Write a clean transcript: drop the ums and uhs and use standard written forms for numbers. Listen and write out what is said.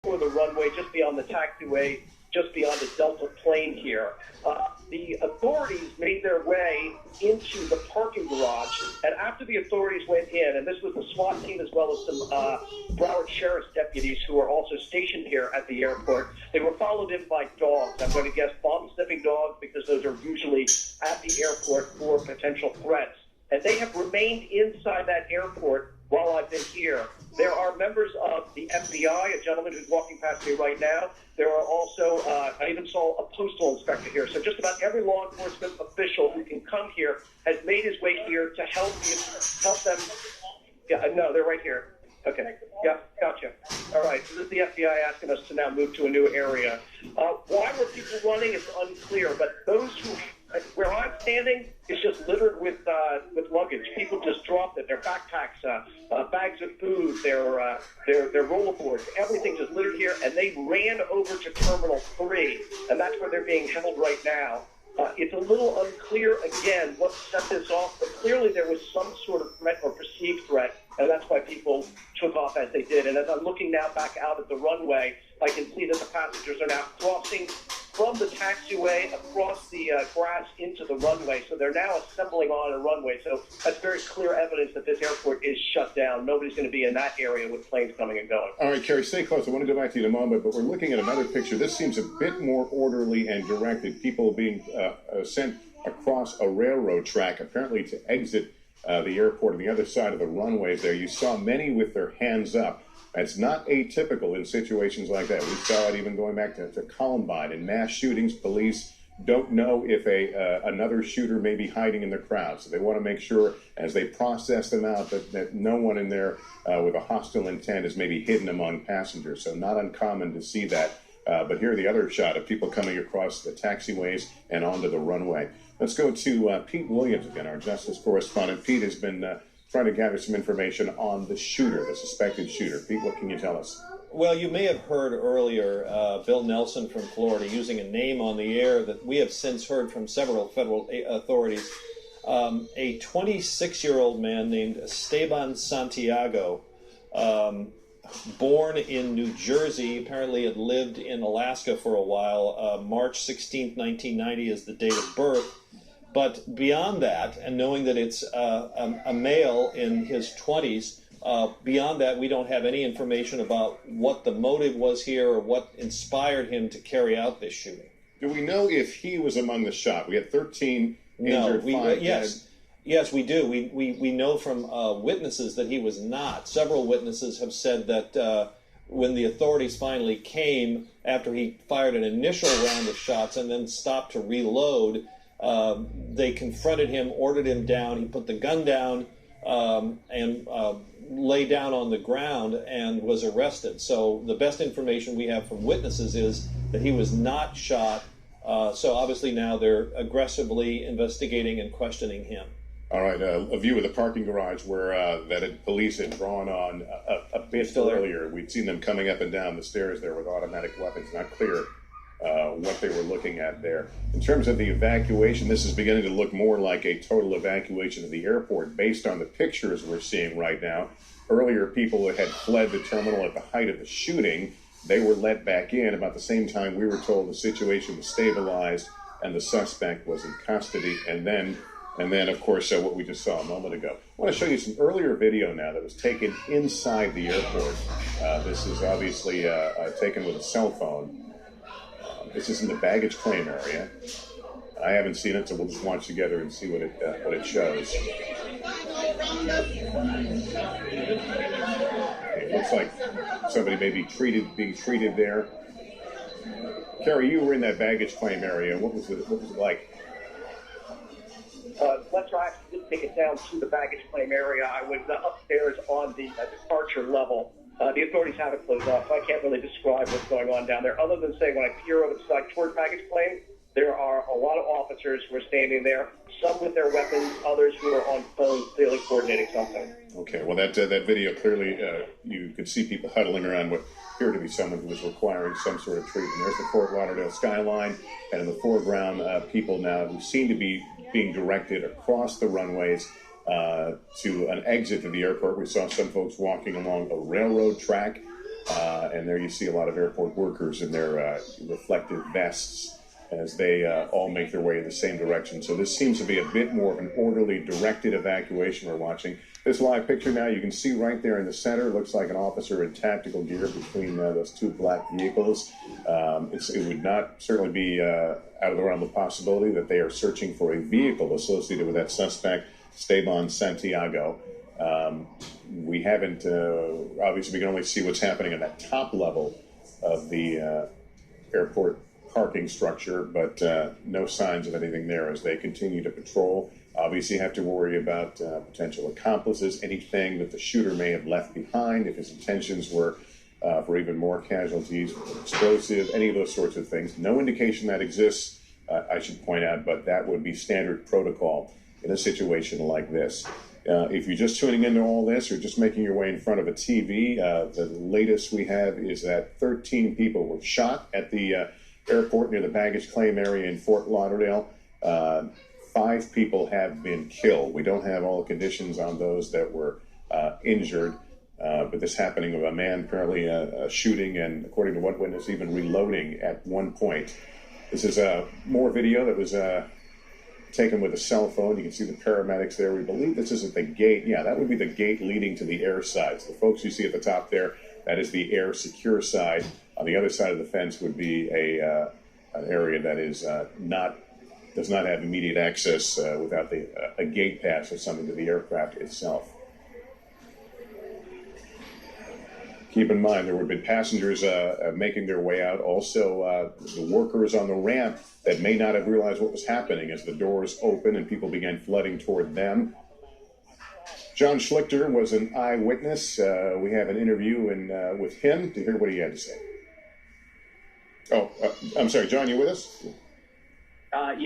for the runway, just beyond the taxiway, just beyond the Delta plane here. The authorities made their way into the parking garage, and after the authorities went in, and this was the SWAT team as well as some Broward Sheriff's deputies who are also stationed here at the airport, they were followed in by dogs. I'm going to guess bomb-sniffing dogs, because those are usually at the airport for potential threats. And they have remained inside that airport while I've been here. There are members of the FBI, a gentleman who's walking past me right now. There are also, I even saw a postal inspector here. So just about every law enforcement official who can come here has made his way here to help them. Yeah, no, they're right here. Okay, yeah, gotcha. All right, so this is the FBI asking us to now move to a new area. Why were people running? It's unclear, but those who, where I'm standing, is just littered with luggage. People just dropped it. Their backpacks, bags of food, their rollerboards, everything just littered here, and they ran over to Terminal 3, and that's where they're being held right now. It's a little unclear, again, what set this off, but clearly there was some sort of threat or perceived threat, and that's why people took off as they did. And as I'm looking now back out at the runway, I can see that the passengers are now crossing from the taxiway across the grass into the runway. So they're now assembling on a runway. So that's very clear evidence that this airport is shut down. Nobody's going to be in that area with planes coming and going. All right, Kerry, stay close. I want to go back to you in a moment, but we're looking at another picture. This seems a bit more orderly and directed. People being sent across a railroad track, apparently to exit the airport on the other side of the runways there. You saw many with their hands up. That's not atypical in situations like that. We saw it even going back to Columbine and mass shootings. Police don't know if another shooter may be hiding in the crowd. So they want to make sure as they process them out that no one in there with a hostile intent is maybe hidden among passengers. So not uncommon to see that. But here the other shot of people coming across the taxiways and onto the runway. Let's go to Pete Williams again, our Justice correspondent. Pete has been trying to gather some information on the shooter, the suspected shooter. Pete, what can you tell us? Well, you may have heard earlier Bill Nelson from Florida using a name on the air that we have since heard from several federal authorities. A 26-year-old man named Esteban Santiago, born in New Jersey, apparently had lived in Alaska for a while. March 16th, 1990 is the date of birth. But beyond that, and knowing that it's a male in his 20s, beyond that, we don't have any information about what the motive was here or what inspired him to carry out this shooting. Do we know if he was among the shot? We had 13 injured, 5 dead. Yes, we do. We know from witnesses that he was not. Several witnesses have said that when the authorities finally came, after he fired an initial round of shots and then stopped to reload, they confronted him, ordered him down. He put the gun down and lay down on the ground and was arrested. So the best information we have from witnesses is that he was not shot. So obviously now they're aggressively investigating and questioning him. All right, a view of the parking garage where police had drawn on a bit earlier. We'd seen them coming up and down the stairs there with automatic weapons. Not clear what they were looking at there. In terms of the evacuation, this is beginning to look more like a total evacuation of the airport based on the pictures we're seeing right now. Earlier, people that had fled the terminal at the height of the shooting, they were let back in. About the same time, we were told the situation was stabilized and the suspect was in custody. And then, of course, what we just saw a moment ago. I want to show you some earlier video now that was taken inside the airport. This is obviously taken with a cell phone. This is in the baggage claim area. I haven't seen it, so we'll just watch together and see what it shows. It looks like somebody may be being treated there. Kerry, you were in that baggage claim area. What was it like? Let's actually just take it down to the baggage claim area. I was upstairs on the departure level. The authorities have it closed off, so I can't really describe what's going on down there, other than saying when I peer over the side toward baggage claim, there are a lot of officers who are standing there, some with their weapons, others who are on phones clearly coordinating something. Okay, well, that video clearly, you could see people huddling around what appeared to be someone who was requiring some sort of treatment. There's the Fort Lauderdale skyline, and in the foreground, people now who seem to be being directed across the runways to an exit to the airport. We saw some folks walking along a railroad track. And there you see a lot of airport workers in their reflective vests as they all make their way in the same direction. So this seems to be a bit more of an orderly, directed evacuation we're watching. This live picture now, you can see right there in the center, looks like an officer in tactical gear between those two black vehicles. It would not certainly be out of the realm of possibility that they are searching for a vehicle associated with that suspect, Esteban Santiago. We haven't, obviously we can only see what's happening at that top level of the airport parking structure, but no signs of anything there as they continue to patrol. Obviously you have to worry about potential accomplices, anything that the shooter may have left behind, if his intentions were for even more casualties, explosive, any of those sorts of things. No indication that exists, I should point out, but that would be standard protocol in a situation like this. If you're just tuning into all this or just making your way in front of a TV, the latest we have is that 13 people were shot at the airport near the baggage claim area in Fort Lauderdale. 5 people have been killed. We don't have all the conditions on those that were injured, but this happening of a man apparently shooting and, according to one witness, even reloading at one point. This is more video that was taken with a cell phone. You can see the paramedics there. We believe this is at the gate. Yeah, that would be the gate leading to the air sides. The folks you see at the top there, that is the air secure side. On the other side of the fence would be an area that is does not have immediate access without a gate pass or something to the aircraft itself. Keep in mind, there would have been passengers making their way out. Also, the workers on the ramp that may not have realized what was happening as the doors opened and people began flooding toward them. John Schlichter was an eyewitness. We have an interview with him to hear what he had to say. Oh, I'm sorry, John, you with us? Yes,